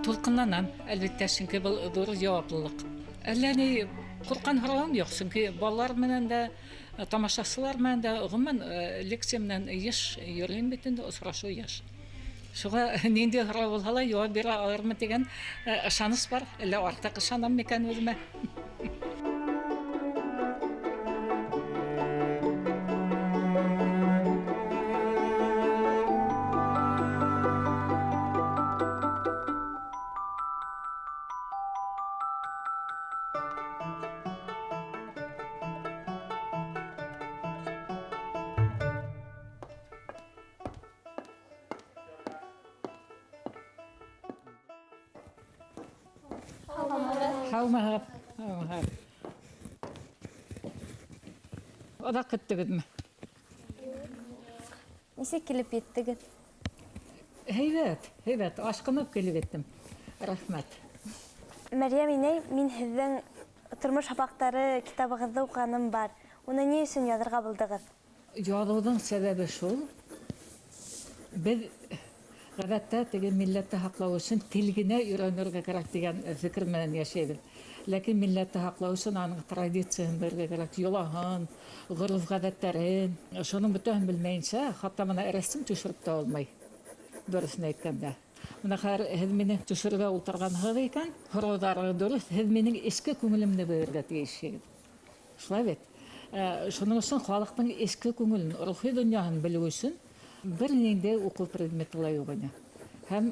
Толқыннан, әлбетте, çünkü бұл дұрыс жауаплылық. Әлләне қорқан һорауым жоқ, çünkü балалар менен дә, тамашасылар менен дә, гомумән лекция менен еш йөрим бит инде, осрашу еш. Шуға нинди һорау булса ла җавап бирә алырмын дигән ышаныс бар. Әллә артык ышанам микән үземә? Һаумыһар. Ода кеттегезме? Нисек килеп еттегез? Һәйбәт, ашкынып килеп еттем. Рәхмәт. Мәрьям инәй, мин һеҙҙең тормош һабаҡтары китабығыҙҙы уҡығаным бар. Уны ни өсөн яҙырға булдығыҙ? Яҙыуҙың сәбәбе шул. Беҙ ғәҙәттә теге милләтте һаҡлау өсөн тел генә өйрәнергә кәрәк дигән фекер менән йәшәйбеҙ. Ләкин милләтте һаҡлау өсөн аның традицияһын белергә кәрәк, йолаһын, ғөрөф-ғәҙәттәрен, шуның бөтәһен белмәйенсә, хатта бына рәсем төшөрөп тә алмай. Дөрөҫөн әйткәндә. Бына хәҙер һеҙ мине төшөрөргә ултырғанһығыҙ икән, һорауҙарығыҙ дөрөҫ, һеҙ минең эске күңелемде белергә тейешһегеҙ. Шулай бит. Шуның өсөн халыҡтың эске күңелен, рухи донъяһын белеү өсөн бер ниндәй уҡыу предметы ла юҡ ине. Һәм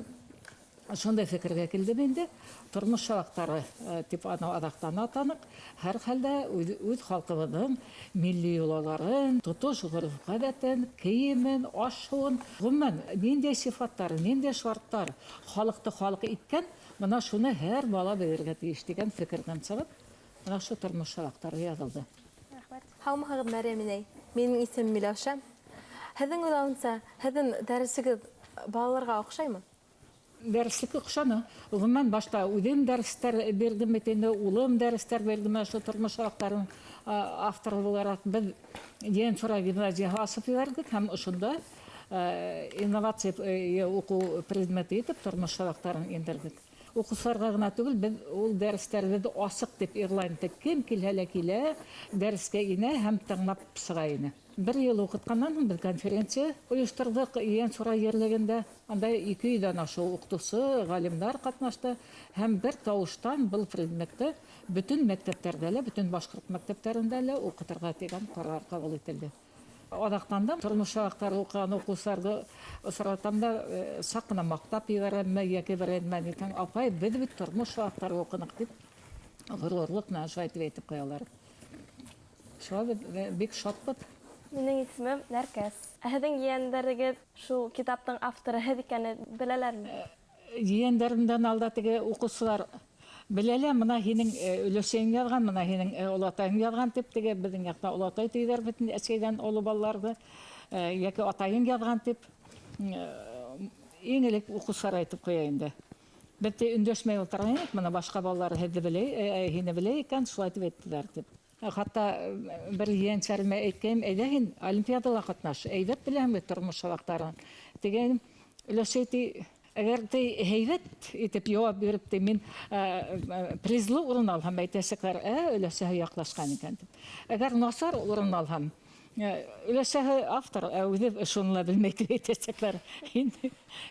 шундай фекергә килдем инде, тормош сабаҡтары тип аҙаҡтан атаныҡ, һәр хәлдә үҙ халҡыбыҙҙың милли йолаларын, тотош ғөрөф-ғәҙәтен, кейемен, аш-һыуын, ғөмүмән ниндәй сифаттар, ниндәй шарттар халыҡты халыҡ иткән, бына шуны һәр бала белергә тейеш дигән фекерҙән сығып, бына шу тормош сабаҡтары яҙылды. Һаумыһығыҙ, Мәрйәм инәй. Минең исемем Миләүшә. Һеҙҙең уйлауынса, һеҙҙең дәресегеҙ балаларға оҡшаймы? Дәреслеккә оҡшаны. Ғөмүмән башта үҙем дәрестәр бирҙем бит инде, улым дәрестәр бирҙем, шу тормош сабаҡтарының авторы булараҡ беҙ Йәнсура гимназияһы асып ебәрҙек һәм ошонда инновация уҡыу предметы итеп тормош сабаҡтарын индерҙек. Уҡыусыларға ғына түгел, беҙ ул дәрестәрҙе асыҡ дип иғлан итеп, кем килһә лә килә, дәрескә инә һәм тыңлап сыға ине. Бер йыл уҡытҡандан һуң беҙ конференция ойошторҙоҡ Йәнсура ерлегендә. Анда 200-ҙән ашу уҡытыусы, ғалимдар ҡатнашты һәм бер тауыштан был предметты бөтөн мәктәптәрҙә лә, бөтөн башҡорт мәктәптәрендә лә уҡытырға тигән ҡарар ҡабул ителде. Аҙаҡтан да тормош сабаҡтары уҡыған уҡыусыларҙы осратам да саҡ ҡына маҡтап ебәрәмме, йәки бер әйтмән икән, апай, беҙ бит тормош сабаҡтары уҡыныҡ дип, ғорурлыҡ менән шулай итеп әйтеп ҡуялар. Шуға беҙ бик шатбыҙ. Минең исемем Нәркәс. Һеҙҙең ейәндәрегеҙ шул китаптың авторы һеҙ икәнен беләләрме? Ейәндәремдән алда теге уҡыусылар беләләр, мына һинең өләсәйең яҙған, мына һинең олатайың яҙған тип, теге беҙҙең яҡта олатай тейҙәр бит әсәйҙән оло балаларҙы, йәки атайың яҙған тип, иң элек уҡыусылар әйтеп ҡуя инде. Беҙ өндәшмәй ултырған инек, мына башҡа балалар һеҙҙе һине белә икән, шулай тип әйттеләр тип. Хатта бер ейәнсәремә әйткәйем, әйҙә һин олимпиадала ҡатнаш, әйҙәп беләһеңме тормош сабаҡтарын. Тигәйем, өләсәй ти, әгәр ти һәйбәт итеп яуап биреп ти, мин призлы урын алһам, әйтәсәкләр, өләсәһе яҡлашҡан икән тип. Әгәр насар урын алһам, өләсәһе автор, үҙе шуны ла белмәй тип әйтәсәкләр.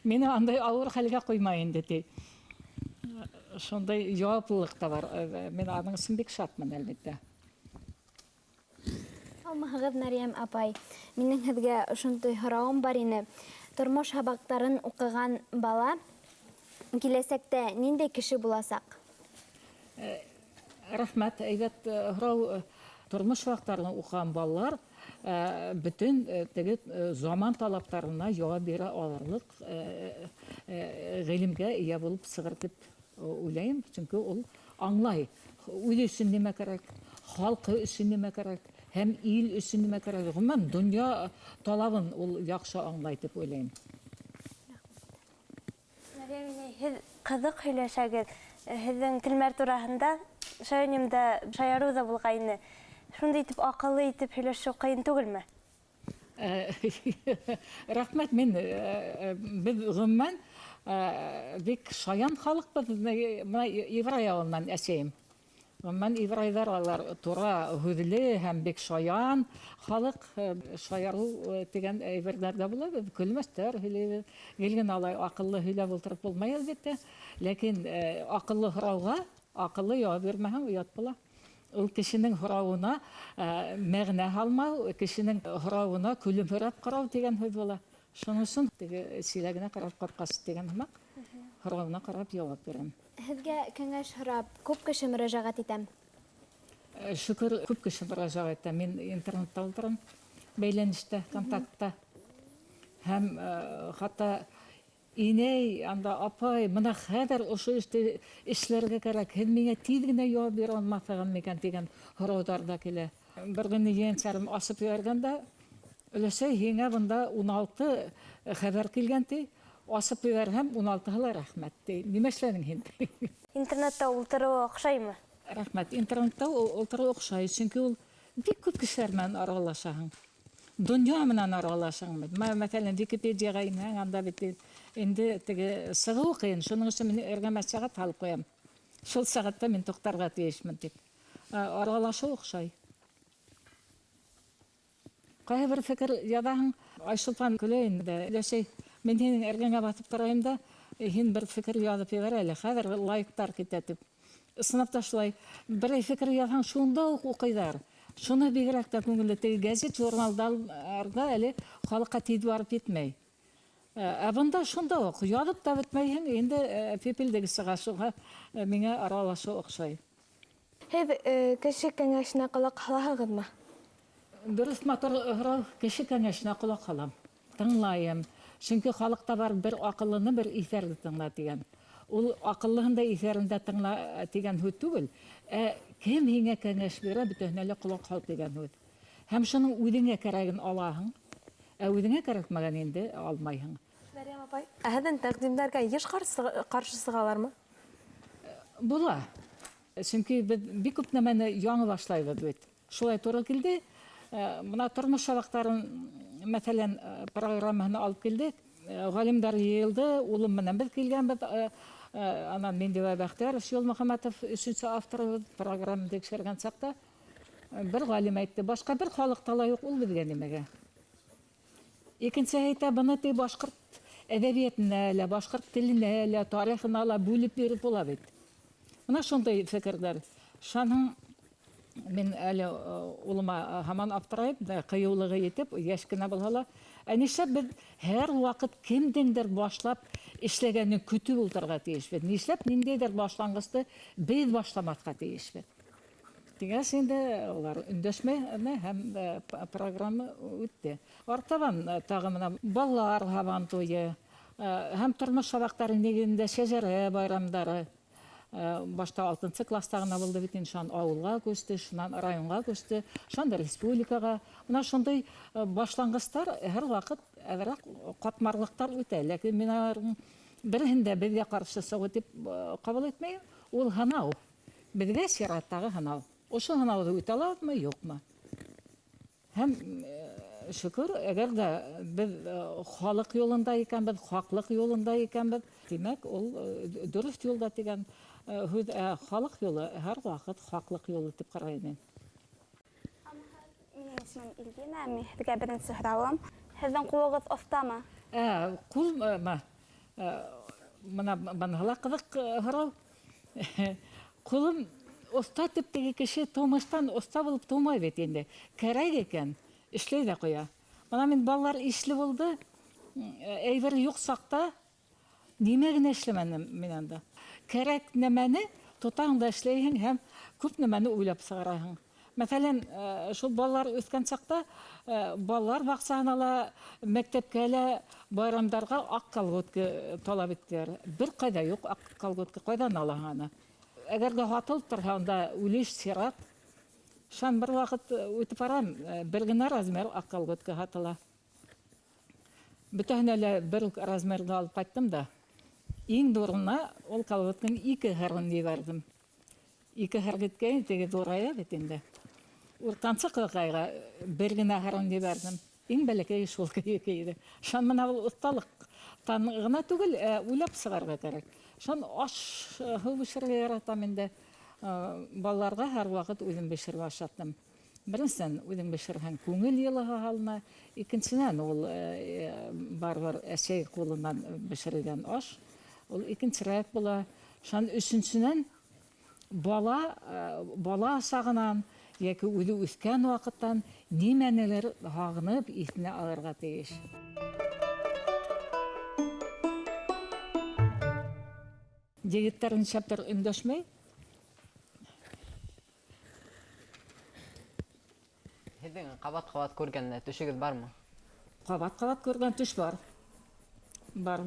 Мине андай ауыр хәлгә ҡуймай инде ти. Шундай яуаплылыҡ та бар. Мин аның өсөн бик шатмын, әлбиттә. Һаумыһығыҙ, Мәрйәм апай. Минең һеҙгә ошондай һорауым бар ине. Тормош һабаҡтарын уҡыған бала киләсәктә ниндәй кеше буласаҡ? Рәхмәт, әйбәт һорау. Тормош сабаҡтарын уҡыған балалар бөтөн теге заман талаптарына яуап бирә алырлыҡ ғилемгә эйә булып сығыр дип уйлайым. Сөнки ул аңлай, үҙе өсөн нимә кәрәк, халҡы өсөн нимә кәрәк, һәм ил өсөн нимә кәрәк. Ғөмүмән, донъя талабын ул яҡшы аңлай дип уйлайым. Һеҙ ҡыҙыҡ һөйләшәгеҙ. һеҙҙең телмәр тураһында шаянимда шаярыу ҙа булғайны. Шундай итеп аҡыллы итеп һөйләшеү ҡыйын түгелме? Рәхмәт, беҙ ғөмүмән бик шаян халыҡбыҙ. Мына Ибрай ауылынан әсәйем. Ғөмүмән Ибрайҙар алар тура һүҙле һәм бик шаян халыҡ. Шаярыу тигән әйберҙәр ҙә була. Беҙ көлмәстәр һөйләйбеҙ. Гел генә алай аҡыллы һөйләп ултырып булмай, әлбиттә. Ләкин аҡыллы һорауға аҡыллы яуап бирмәһәң, оят була. Ул кешенең һорауына мәғнә һалмау, кешенең һорауына көлөмһөрәп ҡарау тигән һүҙ була. Шуның өсөн силәгенә ҡарап ҡапҡасы тигән һымаҡ, һорауына ҡарап яуап бирәм. Һеҙгә кәңәш һорап, күп кеше мөрәжәғәт итәм. Шөкөр, күп кеше мөрәжәғәт итә. Мин интернетта ултырам, бәйләнештә, контактта. Һәм хатта инәй, анда апай, мына хәҙер ошо эште эшләргә кәрәк. Һеҙ миңә тиҙ генә яуап бирә алмаҫһығыҙ микән тигән һорауҙар ҙа килә. Бер көнө ейәнсәрем асып ебәргәндә, өләсәй, һиңә бында 16 хәбәр килгән ти. Асып ебәрһәм, 16-һы ла рәхмәт ти. Нимә эшләнең һин? Интернетта ултырыуы оҡшаймы? Рәхмәт. Интернетта ултырыу оҡшай, сөнки ул бик күп кешеләр менән аралашаһың. Донъя менән аралашаң. Мәҫәлән, Википедияға инһәң, анда бит инде теге сығыу ҡыйын. Шуның өсөн мин эргәмә сәғәт һалып ҡуям. Шул сәғәттә мин туҡтарға тейешмен тип. Аралашыу оҡшай. Ҡайһы бер фекер яҙаһың, Айсулпан көлә инде. Өләсәй, мин һинең эргәңә баҫып торайым да, һин бер фекер яҙып ебәр әле. Хәҙер лайктар китә тип. Сынапта шулай. Берәй фекер яҙһаң, шунда уҡ уҡыйҙар. Шуны бигерәк тә күңелле. Теге гәзит, журналдарҙа әле халыҡҡа тиҙ барып етмәй. Ә бында шунда уҡ яҙып та бөтмәйһең, инде пепелдеге сыға, шуға миңа аралашыу оҡшай. Һеҙ кеше кәңәшенә ҡолаҡ һалаһығыҙмы? Дөрөҫ, матур һорау, кеше кәңәшенә ҡолаҡ һалам, тыңлайым. Сөнки халыҡта бар бер аҡыллыны, бер иҫәрҙе тыңла тигән. Ул аҡыллыһын да иҫәрен дә тыңла тигән һүҙ түгел. Кем һиңә кәңәш бирә, бөтәһенә лә ҡолаҡ һал тигән һүҙ. Һәм шуның үҙеңә кәрәген алаһың, ә үҙеңә кәрәкмәгән инде алмайһың. Мәрйәм апай, һеҙҙең тәҡдимдәргә йыш ҡаршы сығалармы? Була. Сөнки беҙ бик күп нәмәне яңы башлайбыҙ бит. Шулай туры килде. Бына тормош сабаҡтарын, мәҫәлән, программаһына алып килдек. Ғалимдар йыйылды, улым менән беҙ килгәнбеҙ. Анан Мендебай Бәхтияров, Йолмөхәмәтов, 3-нче авторыбыҙ, программа тикшергән саҡта. Бер ғалим әйтте, башҡа бер халыҡта ла юҡ ул беҙгә нимәгә. Икенсе әйтә, быны башҡорт әҙәбиәтенә лә, башҡорт теленә лә, тарихына ла бүлеп биреп була бит. Бына шундай фекерҙәр. Шаның мин әле улыма һаман аптырайым, ҡыйыулығы етеп, йәш кенә булһа ла. Нишләп беҙ һәр ваҡыт кемдеңдер башлап эшләгәнен көтөп ултырға тейешбеҙ? Нишләп ниндәйҙер башланғысты беҙ башламаҫҡа тейешбеҙ? Тигәс инде улар өндәшмәй һәм программа үтте. Артабан тағы мына балалар һабан туйы һәм тормош сабаҡтары нигеҙендә шәжәрә байрамдары. Башта 6-нчы класста ғына булды бит, шунан ауылға күсте, шунан районға күсте, шунан республикаға. Мына шундай башланғыстар һәр ваҡыт әҙерәк ҡатмарлыҡтар үтә. Ләкин мин береһендә беҙгә ҡаршы сығыу тип ҡабул итмәйем. Ул һынау. Беҙгә сираттағы һынау. Ошо һынауҙы үтә алабыҙмы, юҡмы? Һәм шөкөр, әгәр ҙә беҙ халыҡ юлында икәнбеҙ, хаҡлыҡ юлында икәнбеҙ, тимәк, ул дөрөҫ юлда тигән һүҙ, халыҡ юлы һәр ваҡыт хаҡлыҡ юлы тип ҡарайым. Минең исемем Ильвина, мин һеҙгә беренсе һорауым. Һеҙҙең ҡулығыҙ оҫтамы? Ҡул, бына быныһы ла ҡыҙыҡ һорау. Ҡулым оҫта тип теге кеше тыумыштан оҫта булып тыумай бит инде. Кәрәк икән, эшләй ҙә ҡуя. Бына мин балалар ишле булды, әйбер юҡ саҡта нимә генә эшләмәнем мин анда. Кәрәк нәмәне тотаң да эшләйһең һәм күп нәмәне уйлап сығараһың. Мәҫәлән, шул балалар үҫкән саҡта балалар баҡсаһына ла, мәктәпкә лә, байрамдарға аҡ колготка талап иттеләр. Бер ҡайҙа юҡ аҡ колготка, ҡайҙан алаһың аны? Әгәр дә һатылып торһа, унда үлеш, сират. Шан бер ваҡыт үтеп барам, бер генә размер аҡ колготка һатыла. Бөтәһенә лә бер үк размерҙы алып ҡайттым да, Иң дурына ол колготканы 2 харгын дибардым. 2 харгыткән теге дурая бит инде. Уртанчы кылгайга бер генә харгын дибардым. Иң бәләкәй шул кийде. Шан менә ул осталык гына түгел, уйлап сыгарга кирәк. Шан аш һыу бешерергә яратам инде. Балаларга һәр вакыт үзем бешереп ашаттым. Беренчедән, үзем бешергән күңел йылыга һалына, икенчедән ул барбар әсәй кулыннан бешерелгән аш. Ул икенчерәк була. Шан өченчедән бала сагынан яки үзе үскән вакыттан нимәнелер һагынып исенә алырга тиеш. Егетләрен шаптыр өндәшмәй. Һеҙҙең ҡабат-ҡабат күргән төшөгөҙ бармы? Ҡабат-ҡабат күргән төш бар. Бар,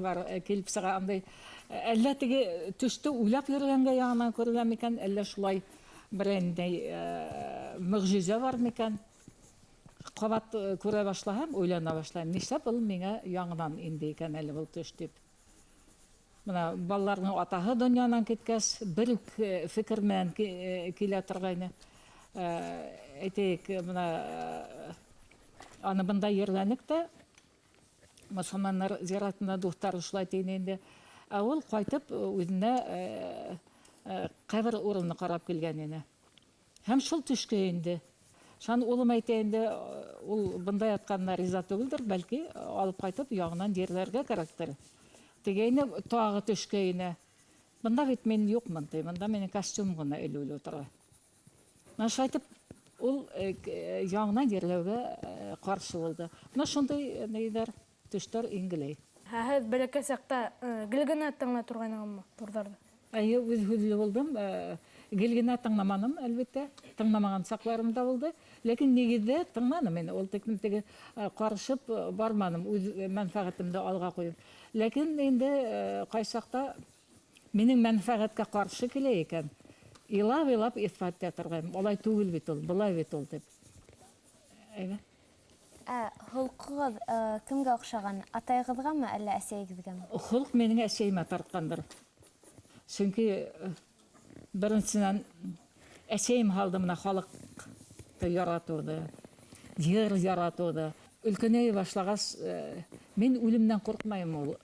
килеп сыға андай. Әллә теге төштө уйлап йөргәнгә яңынан күргән микән, әллә шулай берәндәй мөғжизә бар микән? Ҡабат күрә башлаһам, уйлана башлайым. Нишләп ул миңә яңынан инде икән әле был төш дип. Менә балаларның атаһы донъянан киткәс, бер фикер менән килә торгайны. Әйтәйек, менә аны бында йөргәнек тә, мосолманнар зиратында духтар шулай тине инде. Ә ул ҡайтып үҙенә ҡәбер урыны ҡарап килгән ине. Һәм шул төшкә инде. Шан улым әйтә инде, ул бында ятҡанына риза түгелдер, бәлки алып ҡайтып яңынан ерләргә кәрәктер. Тегәйне тағы төшкә ине. Бында бит мин юҡмын, ти. Бында минең костюм ғына элеүле тора. Шайтып, ул яңынан ерләүгә ҡаршы булды. Менә шундай нейҙәр, төштәр иңгеләй. Һеҙ бәләкәй саҡта гел генә тыңлай торғайнығыҙмы турҙарҙы? Әйе, үҙ һүҙле булдым. Гел генә тыңламаным, әлбиттә. Тыңламаған саҡларым да булды. Ләкин нигеҙҙә тыңланым мин. Ул тиклем теге ҡарышып барманым, үҙ мәнфәғәтемде алға ҡуйып. Ләкин инде ҡай саҡта минең мәнфәғәткә ҡаршы килә икән. Илап иҫбат итә торғайным. Улай түгел бит ул, былай бит ул дип. Әйҙә. Холҡоғоҙ кемгә оҡшаған? Атайығыҙғамы, әллә әсәйегеҙгәме? Холҡ минең әсәйемә тартҡандыр. Сөнки беренсенән әсәйем һалды мына халыҡты яратыуҙы, йыр яратыуҙы. Өлкәнәй башлағас, мин үлемдән ҡурҡмайым ул.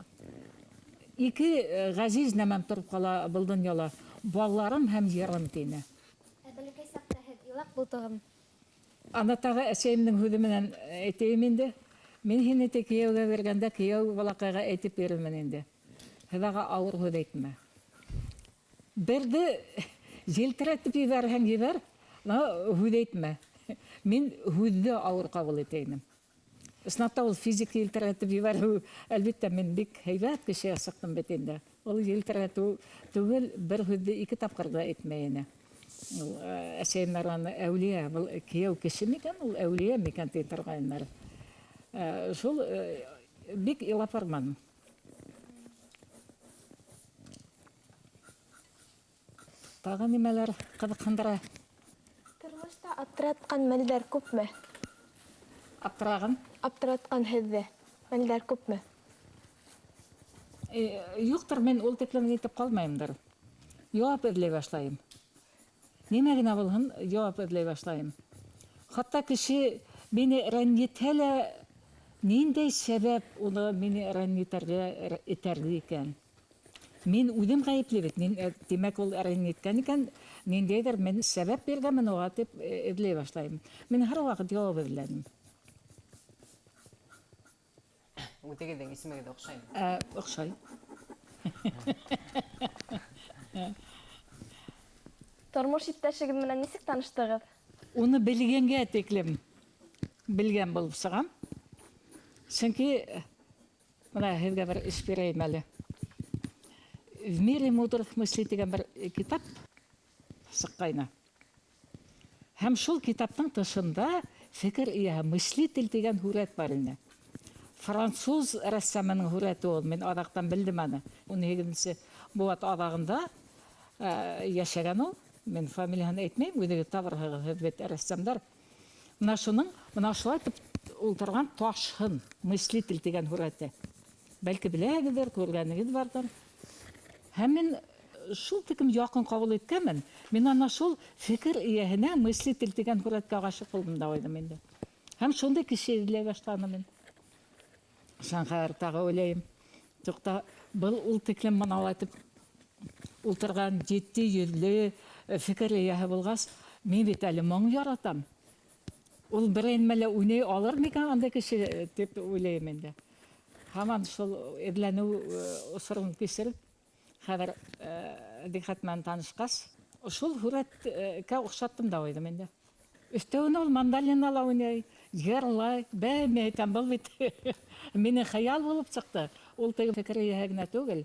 2 ғәзиз нәмәм тороп ҡала был донъяла. Балаларым һәм йырым тине. Бәләкәй саҡта һеҙ илап булдығыҙмы? Ана тағы әсәйемдең һүҙе менән әйтәйем инде. Мин һине кейәүгә биргәндә кейәү балаҡайға әйтеп бирермен инде. Һеҙ ауыр һүҙ әйтмә. Берде елтерәтеп ебәрһәң ебәр, һүҙ әйтмә. Мин һүҙҙе ауыр ҡабул итәйем. Ысынлапта ул физик елтерәтеп ебәреү, әлбиттә, мин бик һәйбәт кешегә сыҡтым бит инде. Ул елтерәтеү түгел, бер һүҙҙе 2 тапҡыр да әйтмәй ине. Әсәйемдәр аны әүлиә, был кейәү кеше микән, ул әүлиә микән тип торғайнылар. Шул бик илап барманым. Тағы нимәләр ҡыҙыҡһындыра? Тормошта аптыратҡан мәлдәр күпме? Аптырағын? Аптыратҡан һеҙҙе мәлдәр күпме? Юҡтыр, мин ул тиклем итеп ҡалмайымдыр. Яуап эҙләй башлайым. Нимә генә булһын, яуап эҙләй башлайым. Хатта кеше мине рәнйетһә лә, ниндәй сәбәп уны мине рәнйетергә итәргә икән? Мин үҙем ғәйепле бит. Тимәк, ул рәнйеткән икән, ниндәйҙер мин сәбәп биргәнмен уға тип эҙләй башлайым. Мин һәр ваҡыт яуап эҙләнем. Үҙегеҙҙең исемегеҙ оҡшаймы? Оҡшай. Тормош иптәшегеҙ менән нисек таныштығыҙ? Уны белгәнгә тиклем белгән булып сығам. Сөнки мына һеҙгә бер эш бирәйем әле. В мире мудрых мыслей дигән бер китап сыҡҡайны. Һәм шул китаптың тышында фекер иәһе мыслитель дигән һүрәт бар ине. Француз рәссамының һүрәте ул. Мин аҙаҡтан белдем аны. 17-нсе быуат аҙағында йәшәгән ул. Мин фамилияһын әйтмәйем, үҙегеҙ табырһығыҙ, һеҙ бит рәссамдар. Мына шуның, мына шулай итеп ултырған Ташһын, мыслитель дигән һүрәте. Бәлки беләгеҙҙер, күргәнегеҙ барҙыр. Һәм мин шул тикем якын кабул иткәнмен. Мин ана шул фикер ияһенә мыслитель дигән һүрәткә гашык булдым да уйдым инде. Һәм шундый кеше эзләй башладым мин. Шанхар тагы уйлайм. Тукта, был ул тиклем маналатып ултырган җитди йөзле фикер ияһе булгас, мин бит әле моң яратам. Ул берәйен мәле уйнай алыр микән андай кеше дип уйлайм инде. Һаман шул эҙләнеү осорын кисереп, хәҙер Дихат менән танышҡас, шул һүрәткә оҡшаттым да уйҙым инде. Өҫтәүенә ул мандолинала уйнай, йырлай, мен әйтәм, был бит минең хыял булып сыҡты. Ул теге фекер эйәһе генә түгел,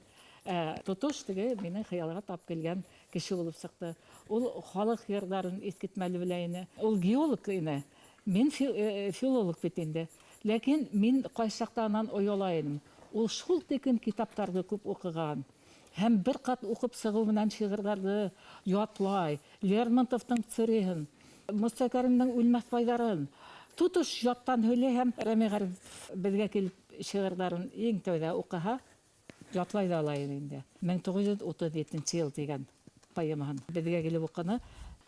тотош теге минең хыялға тап килгән кеше булып сыҡты. Ул халыҡ йырҙарын иҫкетмәле белә ине. Ул геолог ине, мин филолог бит инде. Ләкин мин ҡайсы саҡтанан ояла инем. Ул шул тиклем китаптарҙы күп уҡыған. Һәм бер ҡат уҡып сығыу менән шиғырҙарҙы ятлай, Лермонтовтың цирейһен, Муса Кәримдең үлмәҫ байҙарын, тотош яттан һөйләй һәм Рәми Ғариф беҙгә килеп шиғырҙарын иң тәүҙә уҡыһа, ятлай ҙа ала инде. 1937 йыл тигән поэмаһын беҙгә килеп уҡыны.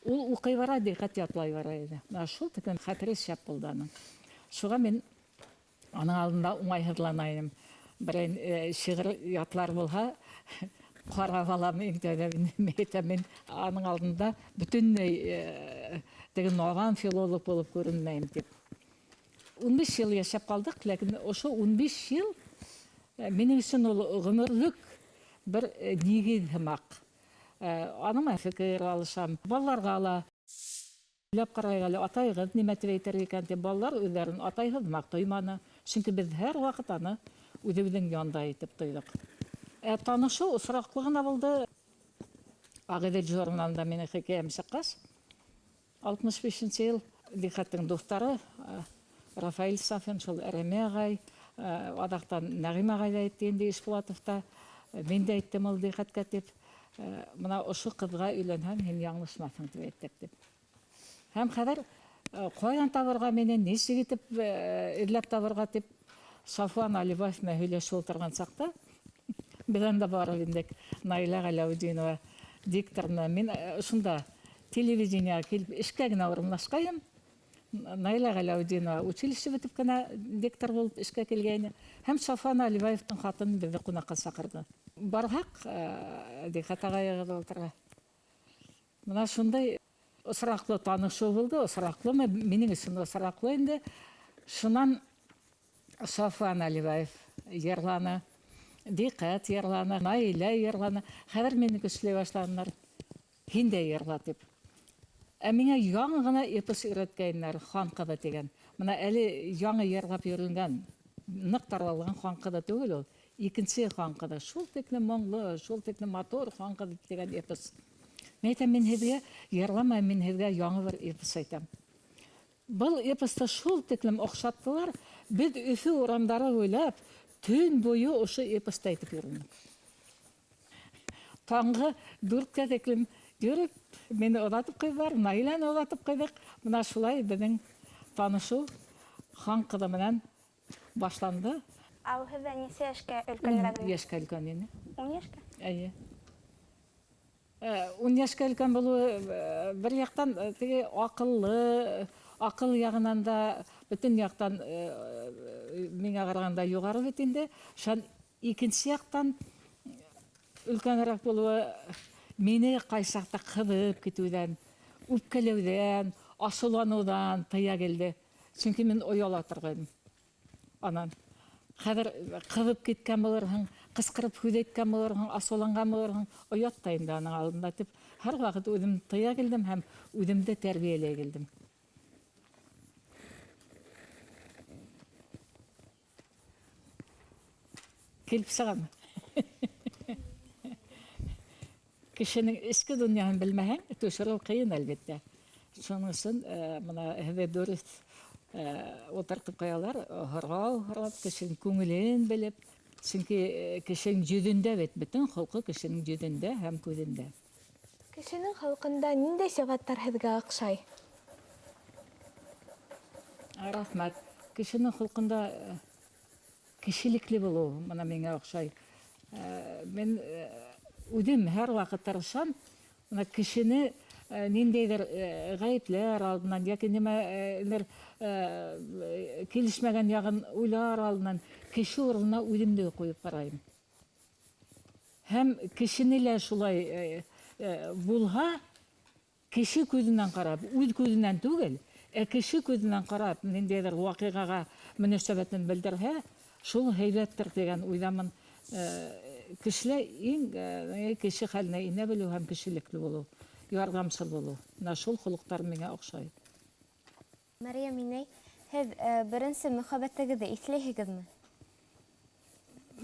Ул уҡый бара, Дихат ятлай бара ине. Шул тиклем хәтере шәп булды аның. Шуға мин аның алдында уңайһыҙлана инем. Берәй шиғыр ятлар булһа, ҡарап алам иң тәүҙә мин аның алдында бөтөнләй теге наған филолог булып күренмәйем тип. 15 йыл йәшәп ҡалдыҡ, ләкин ошо 15 йыл минең өсөн ул ғүмерлек бер нигеҙ һымаҡ. Аның фекер алышам, балаларға ла уйлап ҡарайыҡ әле, атайығыҙ нимә тип әйтер икән тип, балалар үҙҙәрен атайһыҙ маҡтайманы. Сөнки беҙ һәр ваҡыт аны үҙебеҙҙең янда итеп тойҙоҡ. Танышыу осраҡлы ғына булды. Ағиҙел журналында минең хикәйәм сыҡҡас, 65-нче йыл Дихаттың дуҫтары Рафаил Сафин, шул Рәми ағай, аҙаҡтан Нәғим ағай ҙа әйтте инде Ишбулатовта, мин дә әйттем ул Дихатка тип, мына ошо ҡыҙға өйләнһәң, һин яңылышмаҫһың тип әйттек тип. Һәм хәҙер ҡайҙан табырға мине, нисек итеп эҙләп табырға тип, Сафуан Алибаев менән һөйләшеп ултырған саҡта, беҙ анда барып индек, Наила Ғәләүетдинова диктор менән. Мин шунда телевидениеға килеп эшкә генә урынлашҡайым. Наила Ғәләүетдинова училище бөтөп кенә диктор булып эшкә килгәйне. Һәм Сафуан Алибаевтың хатын беҙҙе ҡунаҡҡа саҡырҙы. Барһаҡ, Дихат ағайығыҙ ултырға. Мына шундай осраҡлы танышыу булды. Осраҡлымы? Минең өсөн осраҡлы инде. Шунан Сафуан Алибаев йырланы, Дихат йырланы, Наила йырланы. Хәҙер мине көсләй башланылар. Һин дә йырла тип. Миңә яңы ғына эпос өйрәткәйнеләр, Хан ҡыҙы тигән. Мына әле яңы йырлап йөрөнгән, ныҡ таралған Хан ҡыҙы түгел ул. Икенсе Хан ҡыҙы. Шул тиклем моңло, шул тиклем матур Хан ҡыҙы тигән эпос. Мен әйтәм, мин һеҙгә йырламай, мин һеҙгә яңы бер эпос әйтәм. Был эпосты шул тиклем оҡшаттылар, беҙ Өфө урамдары буйлап төн буйы ошо эпосты әйтеп йөрөнөк. Таңғы 4-кә тиклем йөрөп, мине оҙатып ҡуйҙылар, Наиланы оҙатып ҡуйҙыҡ. Мына шулай беҙҙең танышыу Хан ҡыҙы менән башланды. Ау һеҙҙә нисә йәшкә өлкәнерәк? 10 йәшкә өлкән ине. 10 йәшкә? Әйе. 10 йәшкә өлкән булыуы бер яҡтан теге аҡыллы, аҡыл яғынан да бөтөн яҡтан миңә ҡарағанда юғары бит инде. Шан икенсе яҡтан өлкәнерәк булыуы мине ҡайсы саҡта ҡыҙып китеүҙән, үпкәләүҙән, асыуланыуҙан тыя килде. Сөнки мин ояла торғайным. Анан хәҙер ҡыҙып киткән булырһың, ҡысҡырып һүҙ әйткән булырһың, асыуланған булырһың, оятта инде аның алдында тип, һәр ваҡыт үҙем тыя килдем һәм үҙемде тәрбиәләй килдем. Килеп сығамы? Кешенең эске донъяһын белмәһәң, төшөрөү ҡыйын әлбиттә. Шуның өсөн мына һеҙҙе дөрөҫ ултыртып ҡуялар, һорау, кешенең күңелен белеп. Сөнки кешенең йөҙөндә бит, бөтөн холҡо кешенең йөҙөндә һәм күҙендә. Кешенең халҡында ниндәй сифаттар һеҙгә оҡшай? Рәхмәт. Кешенең холҡында кешелекле булыу мына миңә оҡшай. Мин Үҙем һәр ваҡыт тырышам, мына кешене ниндәйҙер ғәйепләр алдынан, яки нимәлер килешмәгән яғын уйлар алдынан кеше урынына үҙемде ҡуйып ҡарайым. Һәм кешене лә шулай булһа, кеше күҙенән ҡарап, үҙ күҙенән түгел, кеше күҙенән ҡарап, ниндәйҙер ваҡиғаға мөнәсәбәтен белдерһә, шул һәйбәттер дигән уйҙамын. Кешелә иң кеше хәленә инә белеү һәм кешелекле булыу, ярҙамсыл булыу. Менә шул холоҡтар миңә оҡшай. Мәрйәм инәй, һеҙ беренсе мөхәббәтегеҙҙе иҫләйһегеҙме?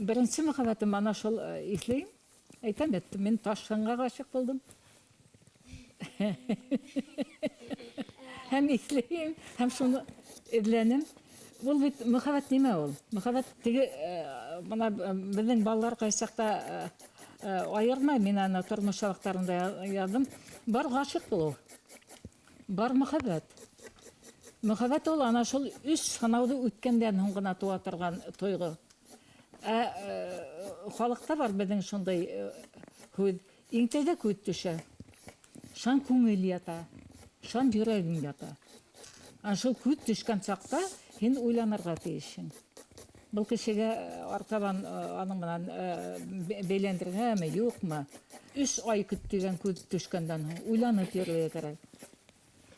Беренсе мөхәббәтем ана шул иҫләйем. Әйтәм бит, мин Ташшанға ғашиҡ булдым. Һәм иҫләйем, һәм шуны эҙләнем. Ул бит мөхәббәт нимә ул? Мөхәббәт теге бына беҙҙең балалар ҡайсы саҡта айырмай, мин аны тормош сабаҡтарында яҙҙым. Бар ғашиҡ булыу, бар мөхәббәт. Мөхәббәт ул ана шул 3 һынауҙы үткәндән һуң ғына тыуа торған тойғо. Халыҡта бар беҙҙең шундай һүҙ. Иң тәүҙә күҙ төшә, шан күңел ята, шан йөрәгең ята. Шул күҙ төшкән саҡта һин уйланырға тейешһең. Был кешегә артабан аның менән бәйләндерергәме, юҡмы? 3 ай көттөгән күҙ төшкәндән һуң уйланып йөрөргә кәрәк.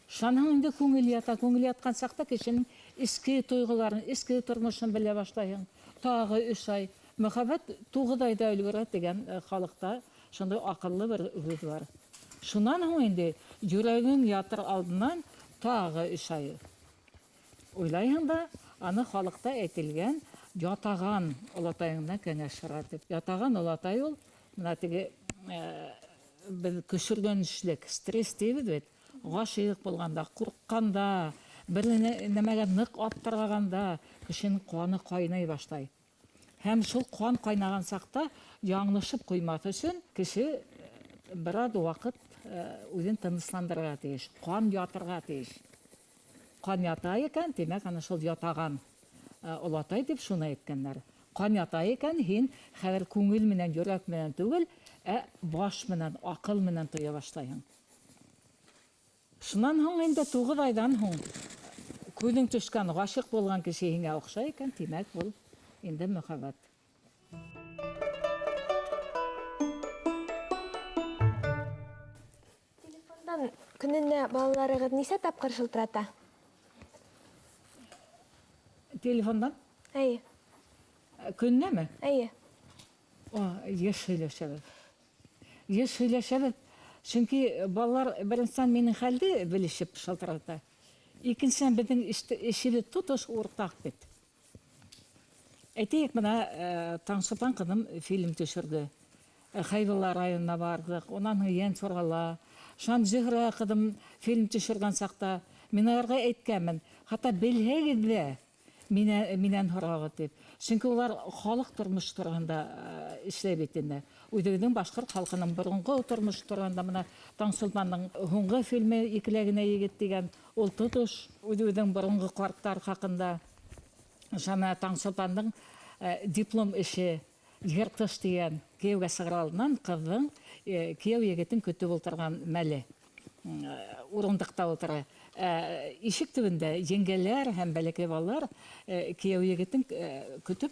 Шанһың инде күңел ята. Күңел ятҡан саҡта кешенең эске тойғоларын, эске тормошон белә башлайһың. Тағы 3 ай. Мөхәббәт 9 айда өлгөрә дигән халыҡта шундай аҡыллы бер һүҙ бар. Шунан һуң инде йөрәгең ятыр алдынан тағы 3 ай. Уйлайһың да, аны халыҡта әйтелгән ятаған олатайыңдан кәңәш һорар. Ятаған олатай ул, мына теге беҙ көсөргәнешлек, стресс тейбеҙ бит. Ғашиҡ булғанда, ҡурҡҡанда, бер нәмәгә ныҡ аптырағанда кешенең ҡаны ҡайнай башлай. Һәм шул ҡан ҡайнаған саҡта яңлышып ҡуймаҫ өсөн кеше бер аҙ ваҡыт үҙен тынысландырырға тейеш, ҡан ятырға тейеш. Ҡан ята икән, тимәк, ана шул ятаған олатай дип шуны әйткәндәр. Ҡан ята икән, һин хәҙер күңел менән, йөрәк менән түгел, баш менән, аҡыл менән тоя башлайһың. Шунан һуң инде 9 айдан һуң күҙең төшкән, ғашиҡ булған кеше һиңә оҡшай икән, тимәк, был инде мөхәббәт. Телефондан көнөнә балаларығыҙ нисә тапҡыр шылтырата? Телефондан? Әйе. Көннәме? Әйе. Йыш һөйләшәбеҙ. Йыш һөйләшәбеҙ. Сөнки балалар беренсән минең хәлде белешеп шылтырата. Икенсән беҙҙең эшебеҙ тотош уртаҡ бит. Әйтәйек, бына Таңсылпан ҡыҙым фильм төшөрҙө. Хайвала районына барҙыҡ, унан һуң Йәнсурғала. Шан Зөһрә ҡыҙым фильм төшөргән саҡта мин аларға әйткәнмен, хатта белһәгеҙ ҙә минән һорағыҙ тип. Сөнки улар халыҡ тормош тураһында эшләй бит инде. Үҙебеҙҙең башҡорт халҡының боронғо тормош тураһында мына Таңсылпандың һуңғы фильмы «Икелә генә егет» тигән, ул тотош үҙебеҙҙең боронғо ҡарттар хаҡында. Шана Таңсылпандың диплом эше «Йыртыш» тигән кейәүгә сығыр алдынан ҡыҙҙың кейәү егетен көтөп ултырған мәле. Урындыҡта ултыра. Ишек төбөндә еңгәләр һәм бәләкәй балалар кейәү егетен көтөп,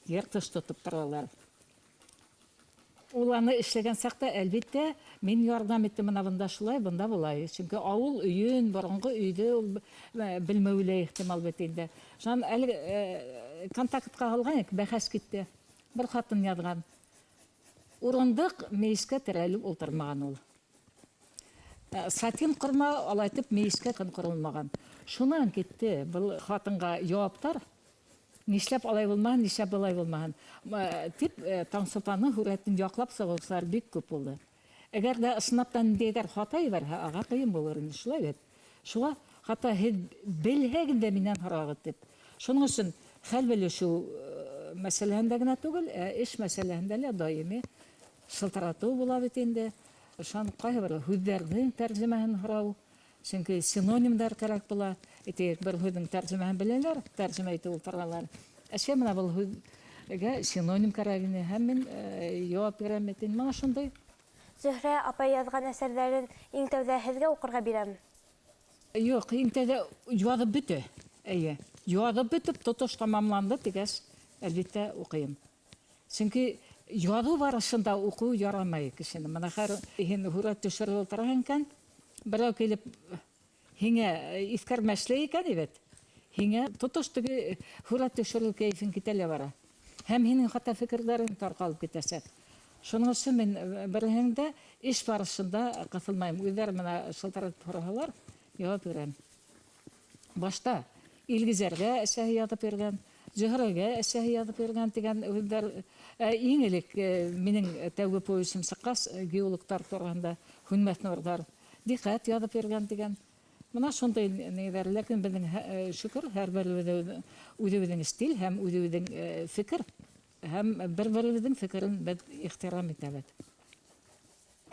йыртыш тотоп торалар. Ул аны эшләгән саҡта, әлбиттә, мин ярҙам иттем, бына бында шулай, бында булай. Сөнки ауыл өйөн, боронғо өйҙө белмәүле ихтимал бит инде. Шунан әле контактҡа һалған, бәхәс китте. Бер хатын яҙған. Урындыҡ мейескә терәлеп ултырмаған ул. Сатин ҡорма алайтып мейескә ҡоролмаған. Шунан китте был хатынға яуаптар. Нишләп алай булмаһын, нишләп былай булмаһын. Тип Таңсылпанның һүрәтен яҡлап сығыусылар бик күп булды. Әгәр дә ысынаптан ниндәйҙер хата ебәрһә, аға ҡыйын булыр инде, шулай бит. Шуға хата һеҙ белһәгеҙ дә минән һорағыҙ тип. Шуның өсөн хәл белешеү мәсьәләһендә генә түгел, эш мәсьәләһендә лә даими шылтыратыу була бит инде. Шан ҡайһы бер һүҙҙәрҙең тәржемәһен һорау, сөнки синонимдар кәрәк була. Әйтәйек, бер һүҙҙең тәржемәһен беләләр, тәржемә итеп ултыралар. Әшә менә был һүҙ синоним кәрәгене һәм мин яуап бирәм бит. Мана шундай. Зөһрә апай язган әсәрләрен иң тәүҙә һеҙгә уҡырға бирәм. Юк, интәдә язып бөтә. Әйе. Язып бөтөп, тотош тамамланды дигәс, әлбиттә укыйм. Сөнки язу барышында уҡыу ярамай кешене. Мына хәр һин һүрәт төшөрөп ултыраһың икән, берәү килеп һиңә иҫкәрмәшле икән бит. Һиңә тотош теге һүрәт төшөрөү кәйефең китә лә бара. Һәм һинең хата фекерҙәрең тарҡалып китәсәк. Шуның өсөн мин береһендә эш барышында ҡыҫылмайым. Үҙҙәре менә шылтыратып һораһалар, яуап бирәм. Башта Илгизәргә әсәһе яҙып биргән, Зөһрәгә әсәһе яҙып биргән тигән һүҙҙәр иң элек минең тәүге повесем сыҡҡас геологтар тураһында һүнмәҫ нурҙар, диҡҡәт яҙып биргән тигән. Бына шундай нейҙәр. Ләкин беҙҙең шөкөр, һәр беребеҙ үҙебеҙҙең стиль һәм үҙебеҙҙең фекер һәм бер-беребеҙҙең фекерен беҙ ихтирам итәбеҙ.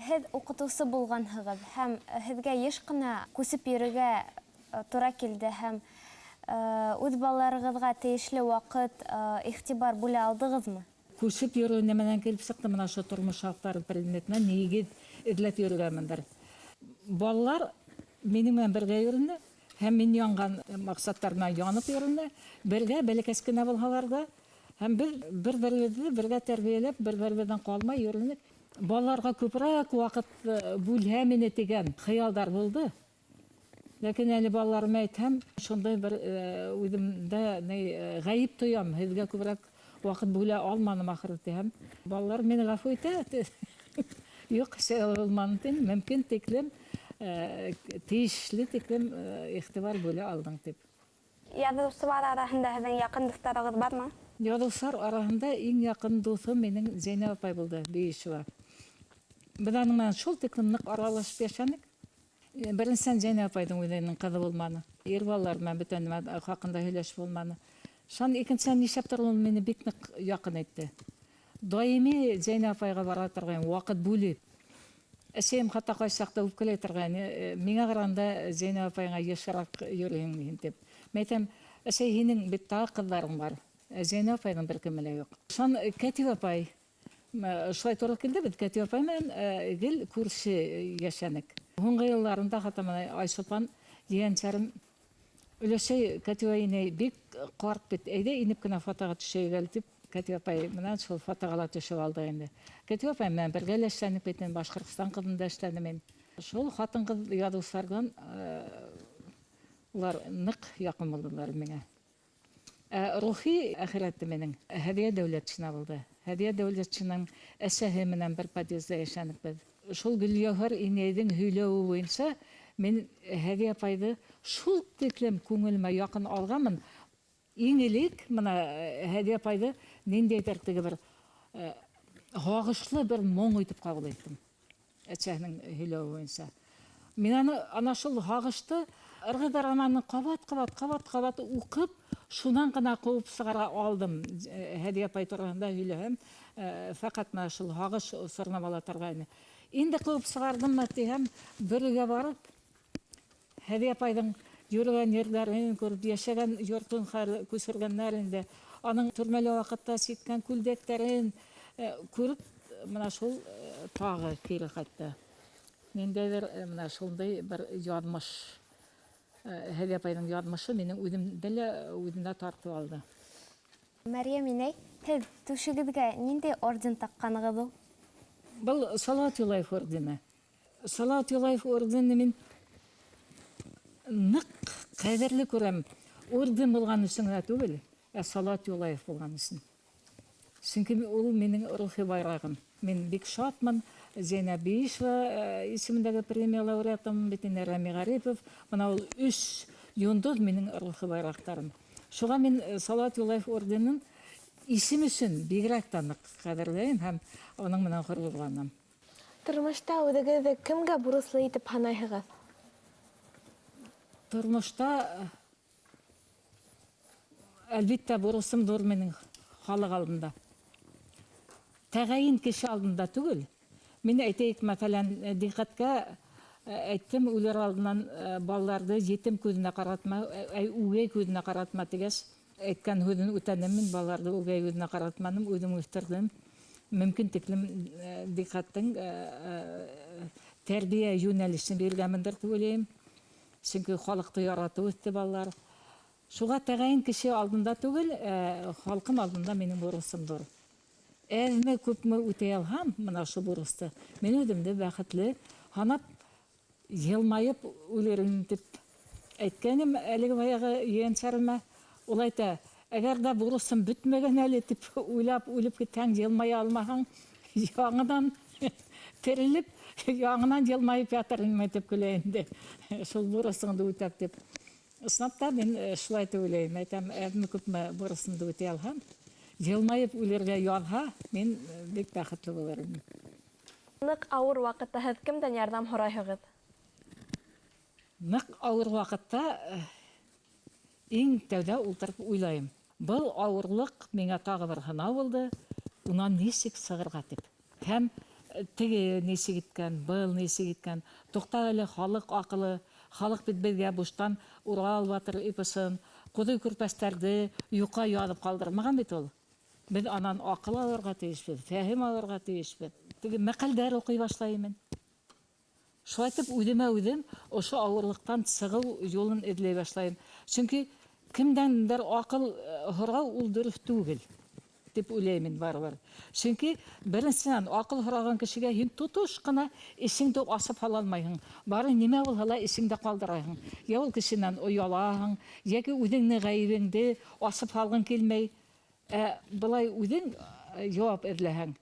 Һеҙ уҡытыусы булғанһығыҙ һәм һеҙгә йыш ҡына күсеп йөрөргә тура килде һәм үҙ балаларығыҙға тейешле ваҡыт, иғтибар бүлә алдығыҙмы? Күсеп йөрөү нәмәнән килеп сыҡты, мына шу тормош шарттары предметына нигеҙ эҙләп йөрөгәнмендер. Балалар минең менән бергә йөрөнө һәм мин янған маҡсаттар менән янып йөрөнө, бергә бәләкәс кенә булһалар да, һәм беҙ бер-беребеҙҙе бергә тәрбиәләп, бер-беребеҙҙән ҡалмай йөрөнөк. Балаларға күпрок ваҡыт бүлһәмине тигән хыялдар булды. Ләкин әле балаларыма әйтһәм, шундай бер үҙемдә ғәйеп тоям, һеҙгә күберәк ваҡыт бүлә алманым ахыры тиһәм. Балалар мине ғәфү итә. Юҡ, булманы тиң, мөмкин тиклем, тейешле тиклем иғтибар бүлә алдың тип. Яҙыусылар араһында һеҙҙең яҡын дуҫтарығыҙ бармы? Яҙыусылар араһында иң яҡын дуҫым минең Зәйнәб апай булды, Бейешева. Беҙ аның менән шул тиклем ныҡ аралашып йәшәнек. Беренсән Зәйнәб апайҙың үҙенең ҡыҙы булманы. Ир балалар менән бөтә нәмә хаҡында һөйләшеп булманы. Шан икенсән нишләптер ул мине бик ныҡ яҡын итте. Даими Зәйнәб апайға бара торғайным, ваҡыт бүлеп. Әсәйем хатта ҡайсы саҡта үпкәләй торғайны, миңә ҡарағанда Зәйнәб апайға йышыраҡ йөрөйһөң һин тип. Мин әйтәм, әсәй, һинең бит тағы ҡыҙҙарың бар. Зәйнәб апайҙың бер кеме лә юҡ. Шан Кәтиб апай, шулай тура килде бит, Кәтиб апай менән гел күрше йәшәнек. Һуңғы йылларында хатта Айсолпан ейәнсәрем, өләсәй Кәтиб инәй бик ҡарт бит, әйҙә инеп кенә фотоға төшәйек әле тип, Кәтиб апай менән шул фотоға ла төшөп алды инде. Кәтиб апай менән бергә лә эшләнек бит, Башҡортостан ҡыҙында эшләнем мин. Шул хатын-ҡыҙ яҙыусыларҙан улар ныҡ яҡын булдылар миңә. Рухи әхирәте минең Һәҙиә Дәүләтшина булды. Һәҙиә Дәүләтшинаның әсәһе менән бер подъездда йәшәнек беҙ. Шул Гөлйәүһәр инәйҙең һөйләүе буйынса мин Һәҙиә апайҙы шул тиклем күңелемә яҡын алғанмын. Иң элек мына Һәҙиә апайҙы ниндәйҙер теге бер һағышлы бер моң итеп ҡабул иттем. Әсәһенең һөйләүе буйынса. Мин ана шул һағышты ырғыҙ романын ҡабат уҡып, шунан ғына ҡыуып сығара алдым. Һәҙиә апай тураһында һөйләһәм, фәҡәт менә шул һағыш сорнап ала торғайны. Инде ҡыуып сығардыммы тиһәм, бер өйгә барып, Һәҙиә апайҙың йөрөгән ерҙәрен күреп, йәшәгән йортон күсергәндәрен дә, аның төрмәле ваҡытта ситкән күлдәктәрен күреп, менә шул тағы кире ҡайтты. Ниндәйҙер менә шундай бер яҙмыш, Һәҙиә апайҙың яҙмышы минең үҙемдә тартып алды. Мәрйәм инәй, һеҙ түшегеҙгә ниндәй орден таҡҡанығыҙ ул? Был Салауат Юлаев ордены. Салауат Юлаев ордены мин ныҡ ҡәҙерле күрәм. Орден булған өсөн генә түгел, Салауат Юлаев булған өсөн. Сөнки ул минең рухи байрағым. Мин бик шатмын. Зәйнәб Бейешева исемендәге премия лауреатым, битенә Рәми Ғарипов. Бына ул 3 йондоҙ минең рухи байраҡтарым. Шуға мин Салауат Юлаев орденын исем өсөн бигерәк тә ныҡ ҡәҙерләйем һәм уның менән ғорурланам. Тормошта үҙегеҙҙе кемгә бурыслы итеп һанайһығыҙ? Тормошта әлбиттә бурысым ҙур минең халыҡ алдында. Тәғәйен кеше алдында түгел. Мин әйтәйек, мәҫәлән, диҡҡәткә әйттем, үлер алдынан балаларҙы етем күҙенә ҡаратма, үгәй күҙенә ҡаратма тигәс, Әйткән һүҙен үтәнем мин, балаларды үгәй үҙенә ҡаратманым, үҙем үҫтерҙем. Мөмкин тиклем диҡҡәттең тәрбиә йүнәлешен биргәнмендер тип уйлайым. Сөнки халыҡты яратыу үҫте балалар. Шуға тәғәйен кеше алдында түгел, халҡым алдында минең бурысымдыр. Әҙме күпме үтәй алһам, мына шу бурысты, мин үҙемде бәхетле һанап, йылмайып үлерем тип әйткәнем, әлеге баяғы ейәнсәремә. Ул әйтә, әгәр дә бурысым бөтмәгән әле тип уйлап, үлеп китһәң, йылмая алмаһаң, яңынан терелеп, яңынан йылмайып ятырмын тип көлә инде. Шул бурысыңды үтәп тип. Ысынапта мин шулай тип уйлайым. Әйтәм, әҙме күпме бурысымды үтәй алһам, йылмайып үлергә язһа, мин бик бәхетле булырмын. Ныҡ ауыр ваҡытта һеҙ кемдән ярҙам һорайһығыҙ? Ныҡ ауыр ваҡытта иң тәүҙә ултырып уйлайым. Был ауырлыҡ миңә тағы бер һынау булды, унан нисек сығырға тип. Һәм теге нисек иткән, был нисек иткән. Туҡта әле халыҡ аҡылы, халыҡ бит беҙгә буштан Урал батыр эпосын, ҡуҙый күрпәстәрҙе юҡа яҙып ҡалдырмаған бит ул. Беҙ анан аҡыл алырға тейешбеҙ, фәһем алырға тейешбеҙ. Теге мәҡәлдәр уҡый башлайым. Шулай итеп, үҙемә үҙем ошо ауырлыҡтан сығыу юлын эҙләй башлайым. Сөнки кемдәндер аҡыл һорау ул дөрөҫ түгел дип уйлайым барыбер. Сөнки беренсенән аҡыл һораған кешегә һин тотош ҡына эшеңде асып һала алмайһың. Бары нимә булһа ла эшеңдә ҡалдырайһың. Я ул кешенән оялаһың, йәки үҙеңне ғәйебеңде асып һалғың килмәй. Былай үҙең яуап эҙләһәң,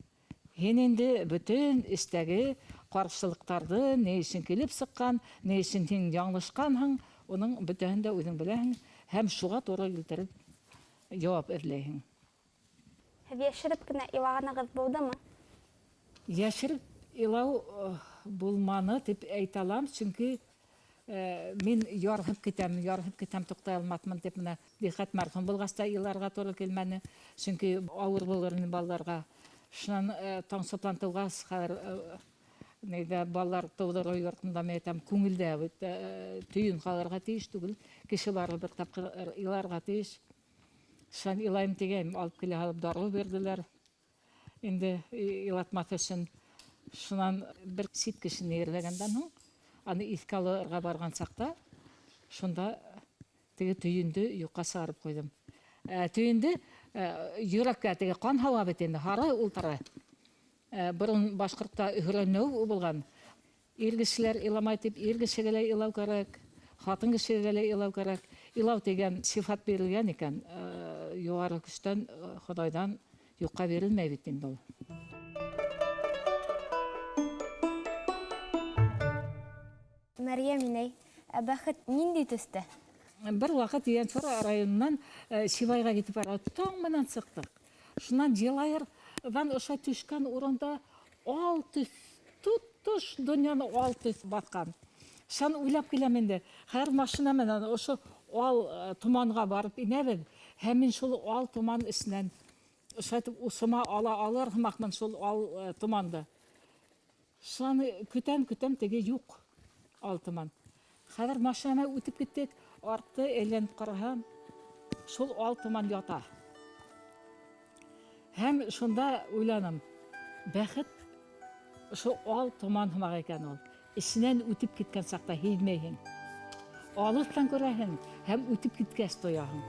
һин инде бөтөн эштәге ҡаршылыҡтарҙы, ни өсөн килеп сыҡҡан, ни өсөн һин яңлышҡанһың, уның бөтәһен дә үҙең беләһең, һәм шуға тура килтереп яуап эҙләйһең. Һеҙ йәшереп кенә илағанығыҙ булдымы? Йәшереп илау булманы тип әйтә алам, сөнки мин ярһып китәм, туҡтай алмаҫмын тип менә Дихәт мәрхүм булғас та иларға туры килмәне, сөнки ауыр булыр ине балаларға. Шунан Таңсыплантыуға хәҙер балалар тыуҙырыу йортонда мен әйтәм, күңелдә төйөн ҡалырға тейеш түгел, кеше бары бер тапҡыр иларға тейеш. Шунан илайым тигәйем, алып килә һалып дарыу бирҙеләр. Инде илатмаҫ өсөн. Шунан бер сит кешене ерләгәндән һуң, аны иҫкә алырға барған саҡта, шунда теге төйөндө юҡҡа сығарып ҡуйҙым. Төйөндө йөрәккә теге ҡан һауа бит инде, һары ултыра. Борон башҡортта һөрәнеү булған. Ир кешеләр иламай тип, ир кешегә лә илау кәрәк, хатын кешегә лә илау кәрәк. Илау тигән сифат бирелгән икән, юғары көстән, Хоҙайҙан юҡҡа бирелмәй бит инде ул. Мәрйәм инәй, бәхет ниндәй төҫтә? Бер ваҡыт Ейәнсур районынан Сибайға китеп бара, таң менән сыҡтык. Шунан Җылайырҙан ошо төшкән урында ал төҫ, тотош донъяны ал төҫ баҫҡан. Шунан уйлап киләм инде, хәҙер машина менән ошо ал томанға барып инәбеҙ, һәм мин шул ал томан эсенән усыма ала алыр һымаҡмын шул ал томанды. Шунан көтәм теге юҡ ал томан. Хәҙер машина үтеп киттек, артты әйләнеп ҡараһам, шул ал томан ята. Һәм шунда уйланым, бәхет шул ал томан һымаҡ икән ул. Эсенән үтеп киткән саҡта һиҙмәйһең. Алыҫтан күрәһең, һәм үтеп киткәс тояһың.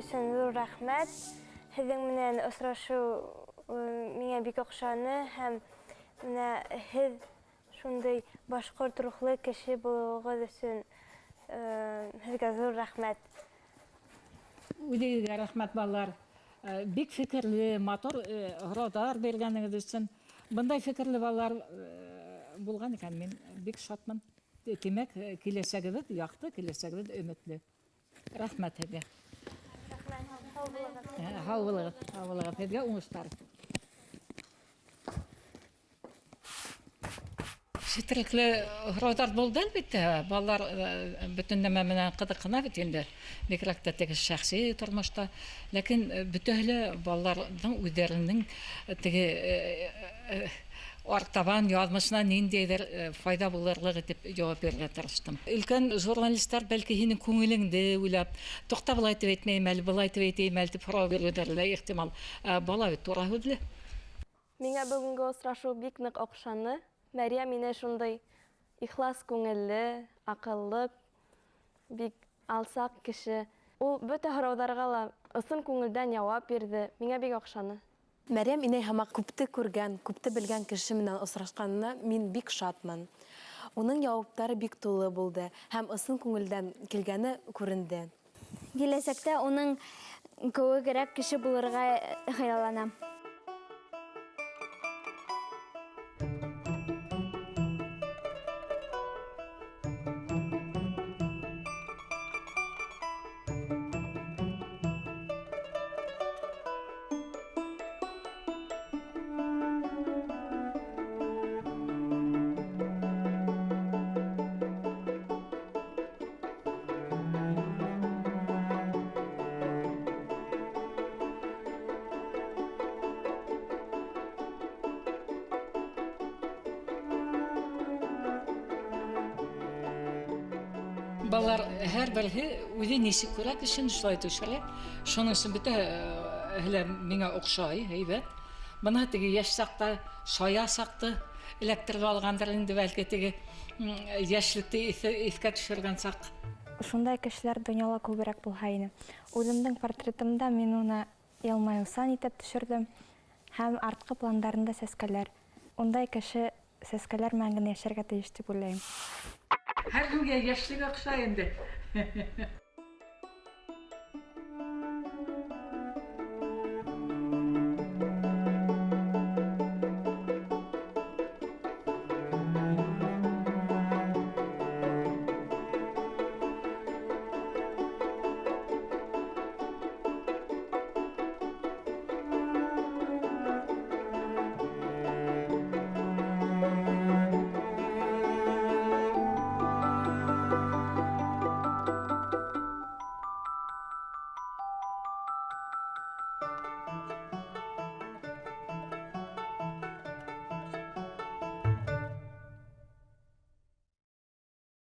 өчен зур рәхмәт. Һеҙҙең менән осрашу миңә бик оҡшаны һәм менә һеҙ шундай башҡорт рухлы кеше булыуығыҙ өсөн һеҙгә зур рәхмәт. Үҙегеҙгә рәхмәт, балалар. Бик фекерле, матур һорауҙар биргәнегеҙ өсөн. Бындай фекерле балалар булған икән, мин бик шатмын. Тимәк, киләсәгебеҙ яҡты, киләсәгебеҙ өмөтлө. Рәхмәт һеҙгә. Һау булығыҙ, һеҙгә уңыштар. Четерекле һорауҙар булды, әлбиттә. Балалар бөтөн нәмә менән ҡыҙыҡһына бит инде. Бигерәк тә теге шәхси тормошта. Ләкин бөтәһе лә балаларҙың үҙҙәренең теге артабан яҙмышына ниндәйҙер файда булырлыҡ итеп яуап бирергә тырыштым. Өлкән журналистар бәлки һинең күңелеңде уйлап, туҡта былай итеп әйтмәйем әле, былай итеп әйтәйем әле дип һорау бирүҙәре лә ихтимал. Бала бит тура һүҙле. Миңә бөгөнгө осрашу бик ныҡ оҡшаны. Мәрйәм инәй шундай ихлас күңелле, аҡыллы, бик алсаҡ кеше. Ул бөтә һорауҙарға ла ысын күңелдән яуап бирҙе. Миңә бик оҡшаны. Мәрйәм инәй һымаҡ күпте күргән, күпте белгән кеше менән осрашҡанына мин бик шатмын. Уның яуаптары бик тулы булды һәм ысын күңелдән килгәне күренде. Киләсәктә уның кеүегерәк кеше булырға хыялланам. Балалар һәр береһе үҙе нисек күрә кешене шулай төшөрә. Шуның өсөн бөтәһе миңа оҡшай, һәйбәт. Бына теге йәш саҡта, шая саҡты эләктереп алғандар инде бәлки теге йәшлекте иҫкә төшөргән саҡ. Шундай кешеләр донъяла күберәк булһа ине. Үҙемдең портретымда мин уны йылмайыусан итеп төшөрҙөм һәм артҡы пландарында сәскәләр. Ундай кеше сәскәләр менән генә йәшәргә тейеш дип уйлайым. Һәр кемгә йәшлек оҡшай инде.